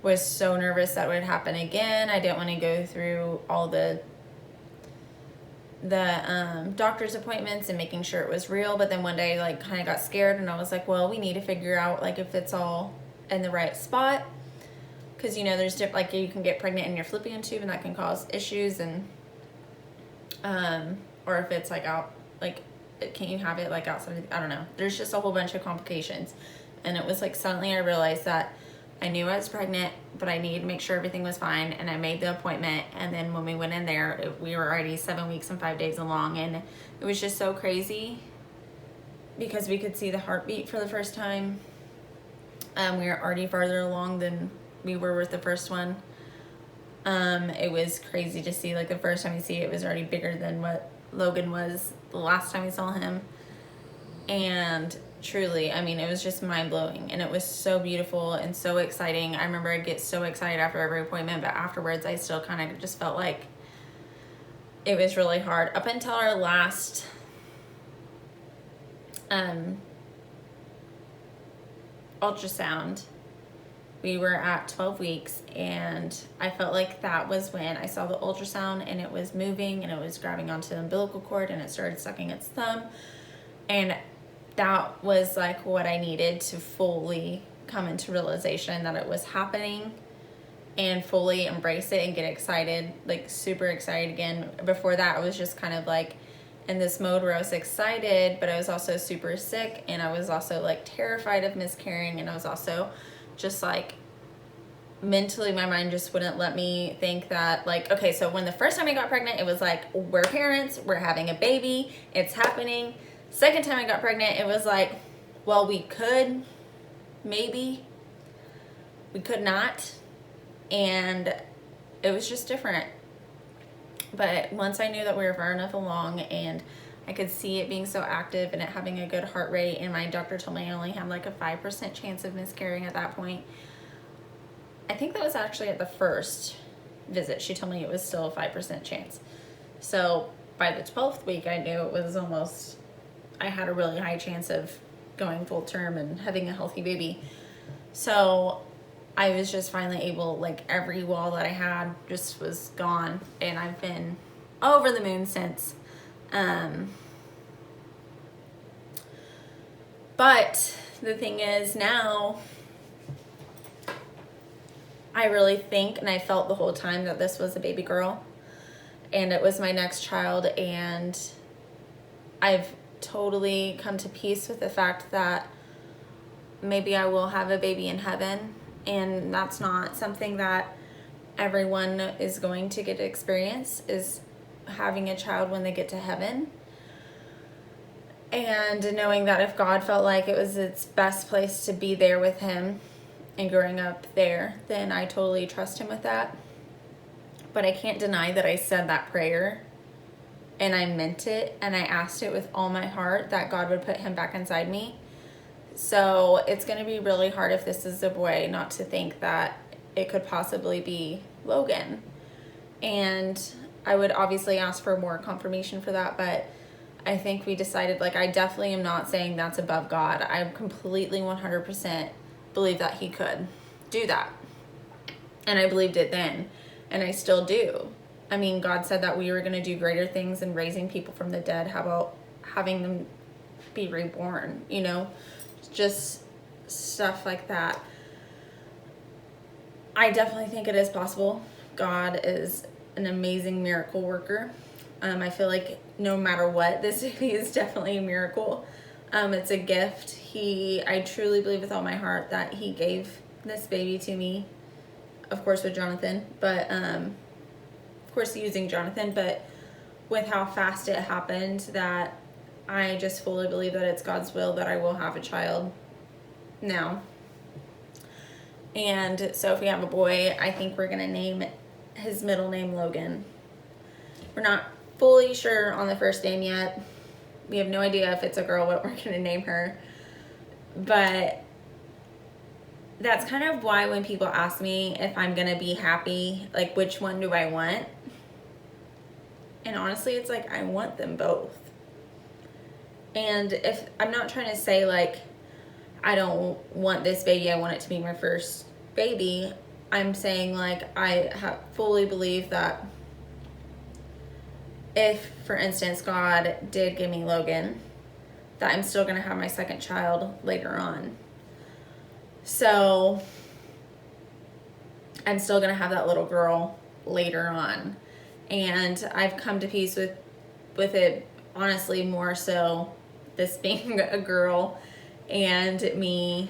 was so nervous that would happen again. I didn't want to go through all the doctor's appointments and making sure it was real. But then one day, like, kind of got scared, and I was like, well, we need to figure out like if it's all in the right spot, because you know there's like you can get pregnant in your fallopian tube, and that can cause issues, and or if it's like out, like, can you have it like outside? I don't know. There's just a whole bunch of complications. And it was like suddenly I realized that I knew I was pregnant, but I needed to make sure everything was fine. And I made the appointment. And then when we went in there, we were already 7 weeks and 5 days along. And it was just so crazy because we could see the heartbeat for the first time. We were already farther along than we were with the first one. It was crazy to see, like the first time you see it, it was already bigger than what Logan was the last time we saw him. And truly, I mean, it was just mind-blowing, and it was so beautiful and so exciting. I remember I'd get so excited after every appointment, but afterwards I still kind of just felt like it was really hard. Up until our last ultrasound, we were at 12 weeks, and I felt like that was when I saw the ultrasound, and it was moving, and it was grabbing onto the umbilical cord, and it started sucking its thumb. And that was like what I needed to fully come into realization that it was happening, and fully embrace it and get excited, like super excited again. Before that, I was just kind of like in this mode where I was excited, but I was also super sick, and I was also like terrified of miscarrying, and I was also just like mentally, my mind just wouldn't let me think that, like, okay, so when the first time I got pregnant, it was like, we're parents, we're having a baby, it's happening. Second time I got pregnant, it was like, well, we could, maybe, we could not. And it was just different. But once I knew that we were far enough along, and I could see it being so active and it having a good heart rate, and my doctor told me I only had like a 5% chance of miscarrying at that point. I think that was actually at the first visit. She told me it was still a 5% chance. So by the 12th week, I knew it was almost, I had a really high chance of going full term and having a healthy baby. So I was just finally able, like every wall that I had just was gone, and I've been over the moon since. But the thing is, now I really think, and I felt the whole time, that this was a baby girl, and it was my next child, and I've totally come to peace with the fact that maybe I will have a baby in heaven. And that's not something that everyone is going to get to experience, is having a child when they get to heaven. And knowing that if God felt like it was its best place to be there with him and growing up there, then I totally trust him with that. But I can't deny that I said that prayer, and I meant it, and I asked it with all my heart that God would put him back inside me. So it's going to be really hard if this is a boy not to think that it could possibly be Logan. And I would obviously ask for more confirmation for that, but I think we decided, like, I definitely am not saying that's above God. I completely 100% believe that he could do that. And I believed it then, and I still do. I mean, God said that we were going to do greater things than raising people from the dead. How about having them be reborn, you know? Just stuff like that. I definitely think it is possible. God is an amazing miracle worker. I feel like no matter what, this baby is definitely a miracle. It's a gift. I truly believe with all my heart that he gave this baby to me, of course with Jonathan, but of course using Jonathan, but with how fast it happened, that I just fully believe that it's God's will that I will have a child now. And so if we have a boy, I think we're going to name his middle name Logan. We're not fully sure on the first name yet. We have no idea if it's a girl what we're going to name her. But that's kind of why when people ask me if I'm going to be happy, like which one do I want? And honestly, it's like I want them both. And if I'm not trying to say like I don't want this baby, I want it to be my first baby, I'm saying like I fully believe that if, for instance, God did give me Logan, that I'm still going to have my second child later on. So I'm still going to have that little girl later on. And I've come to peace with it, honestly, more so this being a girl and me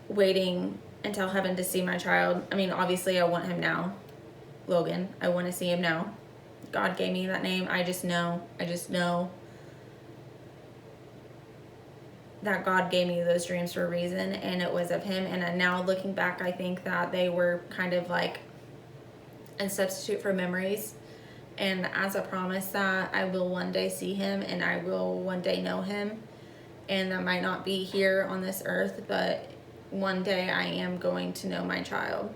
waiting until heaven to see my child. I mean, obviously I want him now, Logan. I want to see him now. God gave me that name. I just know that God gave me those dreams for a reason, and it was of him. And now looking back, I think that they were kind of like a substitute for memories, and as a promise that I will one day see him and I will one day know him, and that might not be here on this earth, but one day I am going to know my child.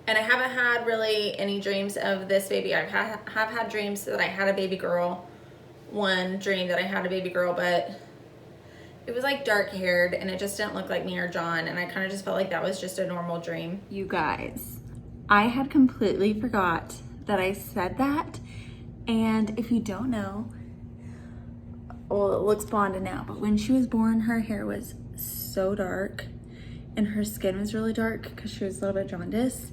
And I haven't had really any dreams of this baby. I have had dreams that I had a baby girl. One dream that I had a baby girl, but it was like dark haired, and it just didn't look like me or John, and I kind of just felt like that was just a normal dream. You guys, I had completely forgot that I said that, and if you don't know, well, it looks blonde now, but when she was born, her hair was so dark, and her skin was really dark because she was a little bit jaundiced.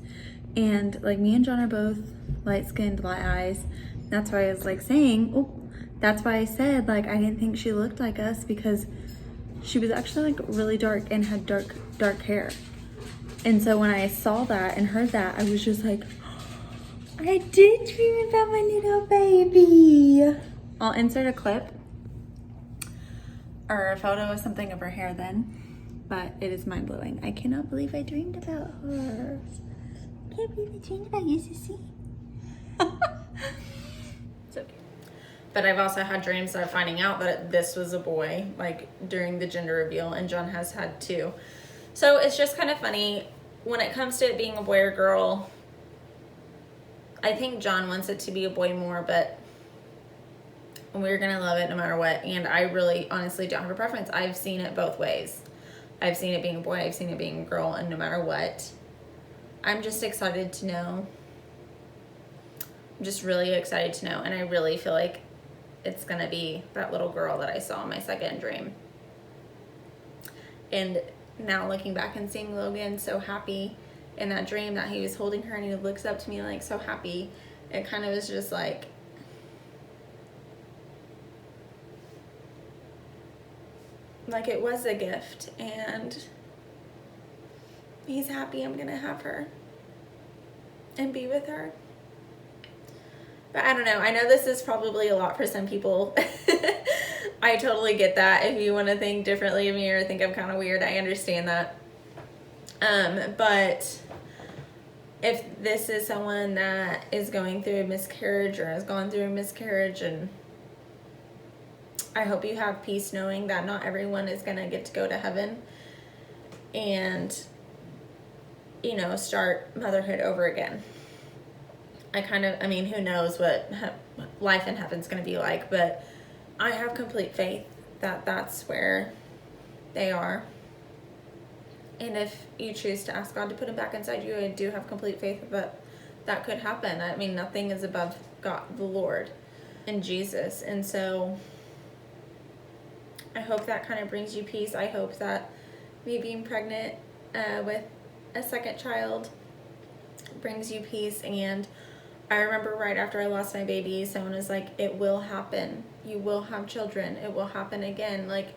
And like, me and John are both light-skinned, light eyes. That's why I was like saying, oh, that's why I said like I didn't think she looked like us, because she was actually like really dark and had dark hair. And so when I saw that and heard that, I was just like, I did dream about my little baby. I'll insert a clip or a photo of something of her hair then, but it is mind-blowing. I cannot believe I dreamed about her. I can't believe I dreamed about you, Sissy. So cute. But I've also had dreams of finding out that this was a boy, like during the gender reveal, and John has had too. So it's just kind of funny when it comes to it being a boy or girl. I think John wants it to be a boy more, but we're gonna love it no matter what. And I really honestly don't have a preference. I've seen it both ways. I've seen it being a boy, I've seen it being a girl, and no matter what, I'm just excited to know. I'm just really excited to know, and I really feel like it's gonna be that little girl that I saw in my second dream. And now looking back and seeing Logan so happy in that dream that he was holding her and he looks up to me like so happy, it kind of was just like, it was a gift, and he's happy I'm gonna have her and be with her. But I don't know, I know this is probably a lot for some people. I totally get that. If you want to think differently of me or think I'm kind of weird, I understand that. But if this is someone that is going through a miscarriage or has gone through a miscarriage, and I hope you have peace knowing that not everyone is going to get to go to heaven and, you know, start motherhood over again. I mean, who knows what life in heaven's going to be like, but I have complete faith that that's where they are. And if you choose to ask God to put him back inside you, I do have complete faith that that could happen. I mean, nothing is above God, the Lord, and Jesus. And so I hope that kind of brings you peace. I hope that me being pregnant with a second child brings you peace. And I remember right after I lost my baby, someone was like, it will happen. You will have children. It will happen again. Like,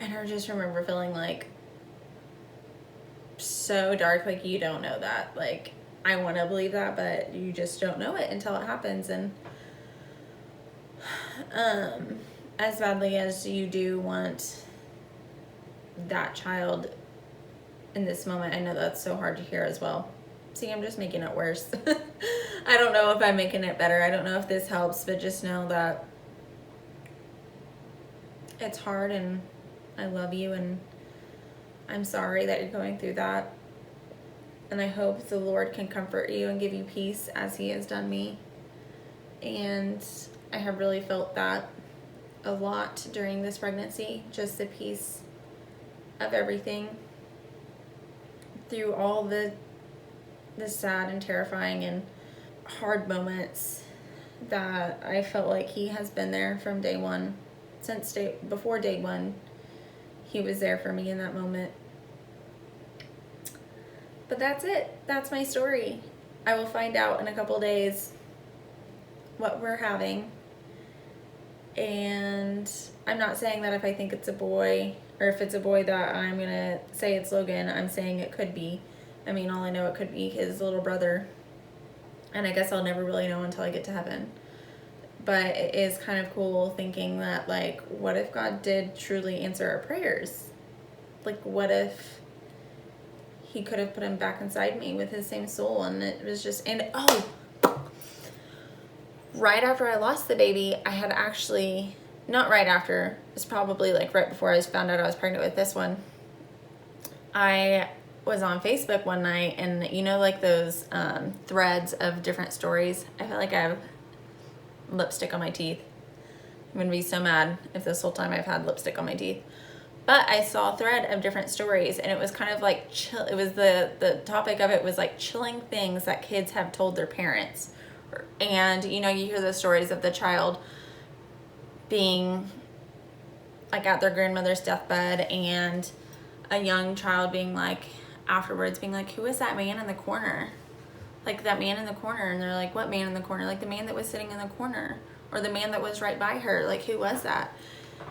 and I just remember feeling like so dark, like, you don't know that. Like, I want to believe that, but you just don't know it until it happens. And as badly as you do want that child in this moment, I know that's so hard to hear as well. See, I'm just making it worse. I don't know if I'm making it better. I don't know if this helps, but just know that it's hard, and I love you, and I'm sorry that you're going through that. And I hope the Lord can comfort you and give you peace as he has done me. And I have really felt that a lot during this pregnancy, just the peace of everything through all the sad and terrifying and hard moments, that I felt like he has been there from day one. Before day one, he was there for me in that moment. But that's it. That's my story. I will find out in a couple days what we're having. And I'm not saying that if I think it's a boy, or if it's a boy that I'm going to say it's Logan. I'm saying it could be. I mean, all I know, it could be his little brother. And I guess I'll never really know until I get to heaven. But it is kind of cool thinking that, like, what if God did truly answer our prayers? Like, what if he could have put him back inside me with his same soul? And it was just, and oh, right after I lost the baby, I had actually, not right after, it's probably like right before I found out I was pregnant with this one, I was on Facebook one night, and you know, like those threads of different stories. I feel like I have lipstick on my teeth. I'm gonna be so mad if this whole time I've had lipstick on my teeth. But I saw a thread of different stories, and it was kind of like it was the topic of it was like chilling things that kids have told their parents. And you know, you hear the stories of the child being like at their grandmother's deathbed, and a young child being like afterwards being like, who is that man in the corner? Like that man in the corner. And they're like, what man in the corner? Like the man that was sitting in the corner, or the man that was right by her. Like, who was that?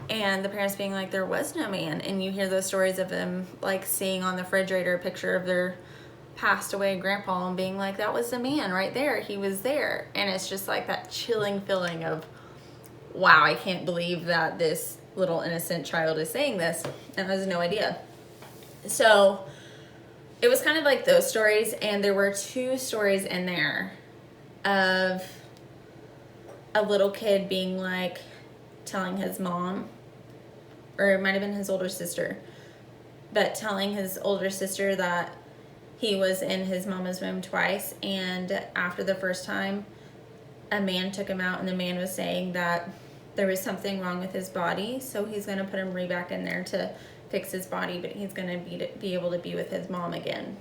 And the parents being like, there was no man. And you hear those stories of them like seeing on the refrigerator a picture of their passed away grandpa and being like, that was the man right there, he was there. And it's just like that chilling feeling of, wow, I can't believe that this little innocent child is saying this and has no idea. So it was kind of like those stories, and there were 2 stories in there of a little kid being like telling his mom, or it might have been his older sister, but telling his older sister that he was in his mama's womb twice, and after the first time a man took him out, and the man was saying that there was something wrong with his body, so he's going to put him right back in there to fix his body, but he's going to be able to be with his mom again.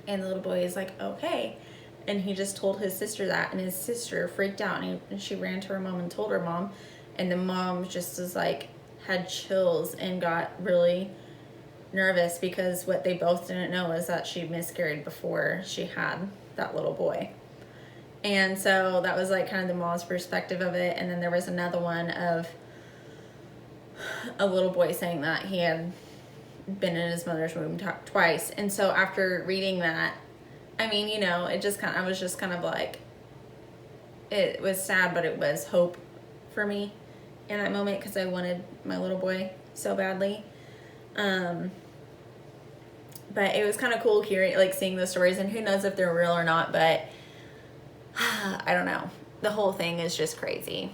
And the little boy is like, okay. And he just told his sister that, and his sister freaked out, and she ran to her mom and told her mom, and the mom just was like, had chills and got really nervous, because what they both didn't know is that she miscarried before she had that little boy. And so that was like kind of the mom's perspective of it. And then there was another one of a little boy saying that he had been in his mother's womb twice. And so after reading that, I mean, you know, it just kind of, I was just kind of like, it was sad, but it was hope for me in that moment, because I wanted my little boy so badly. But it was kind of cool hearing, like, seeing those stories, and who knows if they're real or not, but I don't know. The whole thing is just crazy.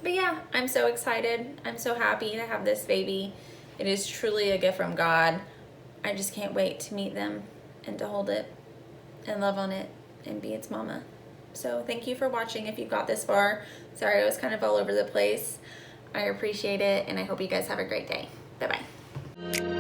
But yeah, I'm so excited. I'm so happy to have this baby. It is truly a gift from God. I just can't wait to meet them and to hold it and love on it and be its mama. So thank you for watching if you've got this far. Sorry I was kind of all over the place. I appreciate it, and I hope you guys have a great day. Bye-bye.